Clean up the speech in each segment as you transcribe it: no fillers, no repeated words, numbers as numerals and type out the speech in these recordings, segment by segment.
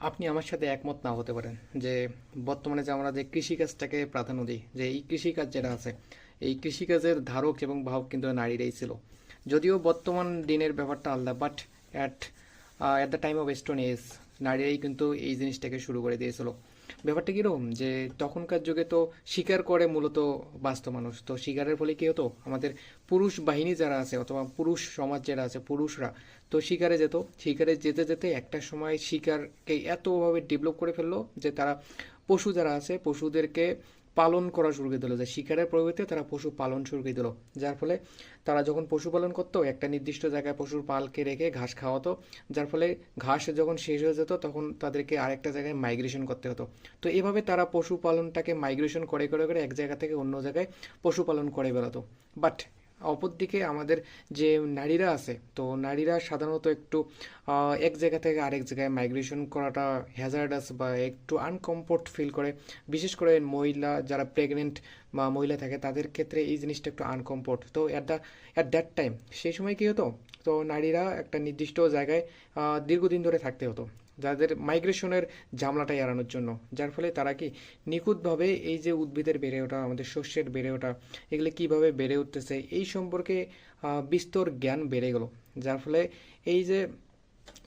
আপনি আমার সাথে একমত না হতে পারেন যে বর্তমানে যে আমরা যে কৃষিকাজটাকে প্রাধান্য দিই, যে এই কৃষিকাজ যেটা আছে, এই কৃষিকাজের ধারক এবং বাহক কিন্তু নারীরাই ছিল। যদিও বর্তমান দিনের ব্যাপারটা আলাদা, but at at the time of stone age নারীরাই কিন্তু এই জিনিসটাকে শুরু করে দিয়েছিল। ব্যাপারটা কীরকম যে তখনকার যুগে তো শিকার করে মূলত বাঁচত মানুষ, তো শিকারের ফলে কী হতো, আমাদের পুরুষ বাহিনী যারা আছে অথবা পুরুষ সমাজ যারা আছে, পুরুষরা তো শিকারে যেত। শিকারে যেতে যেতে একটা সময় শিকারকে এতভাবে ডেভেলপ করে ফেললো যে তারা পশু যারা আছে পশুদেরকে পালন করা শুরু করে দিল, যে শিকারের পরিবর্তে তারা পশু পালন শুরু করে দিল। যার ফলে তারা যখন পশুপালন করতো একটা নির্দিষ্ট জায়গায় পশুর পালকে রেখে ঘাস খাওয়াতো, যার ফলে ঘাস যখন শেষ হয়ে যেত তখন তাদেরকে আরেকটা জায়গায় মাইগ্রেশন করতে হতো। তো এভাবে তারা পশুপালনটাকে মাইগ্রেশন করে করে করে এক জায়গা থেকে অন্য জায়গায় পশুপালন করে বেড়াতো। বাট অপরদিকে আমাদের যে নারীরা আছে, তো নারীরা সাধারণত একটু এক জায়গা থেকে আরেক জায়গায় মাইগ্রেশন করাটা হ্যাজার্ডাস বা একটু আনকমফোর্ট ফিল করে। বিশেষ করে মহিলা যারা প্রেগনেন্ট বা মহিলা থাকে তাদের ক্ষেত্রে এই জিনিসটা একটু আনকমফোর্ট। তো অ্যাট দ্যাট টাইম সেই সময় কী হতো, তো নারীরা একটা নির্দিষ্ট জায়গায় দীর্ঘদিন ধরে থাকতে হতো যাদের মাইগ্রেশনের ঝামেলাটা এড়ানোর জন্য। যার ফলে তারা কি নিখুঁতভাবে এই যে উদ্ভিদের বেড়ে ওঠা, আমাদের শস্যের বেড়ে ওঠা, এগুলি কীভাবে বেড়ে উঠতেছে এই সম্পর্কে বিস্তর জ্ঞান বেড়ে গেল। যার ফলে এই যে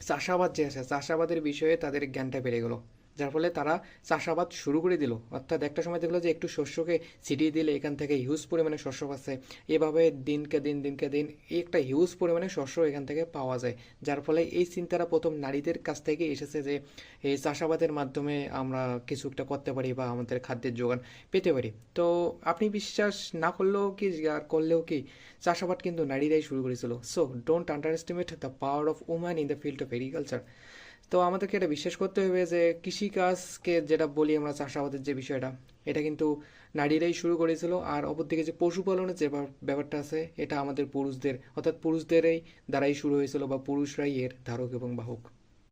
চাষাবাদ যে আছে, চাষাবাদের বিষয়ে তাদের জ্ঞানটা বেড়ে গেল। যার ফলে তারা চাষাবাদ শুরু করে দিল। অর্থাৎ একটা সময় দেখলো যে একটু শস্যকে ছিটিয়ে দিলে এখান থেকে হিউজ পরিমাণে শস্য পাচ্ছে। এভাবে দিনকে দিন একটা হিউজ পরিমাণে শস্য এখান থেকে পাওয়া যায়। যার ফলে এই চিন্তাটা প্রথম নারীদের কাছ থেকে এসেছে যে এই চাষাবাদের মাধ্যমে আমরা কিছু একটা করতে পারি বা আমাদের খাদ্যের যোগান পেতে পারি। তো আপনি বিশ্বাস না করলেও কি আর করলেও কি, চাষাবাদ কিন্তু নারীরাই শুরু করেছিল। So don't under estimate the power of woman in the field of agriculture. তো আমাদেরকে এটা বিশ্বাস করতে হবে যে কৃষিকাজকে যেটা বলি আমরা, চাষাবাদের যে বিষয়টা, এটা কিন্তু নারীরাই শুরু করেছিল। আর অপরদিকে যে পশুপালনের যে ব্যাপারটা আছে, এটা আমাদের পুরুষদের অর্থাৎ পুরুষদেরই দ্বারাই শুরু হয়েছিল বা পুরুষরাই এর ধারক এবং বাহক।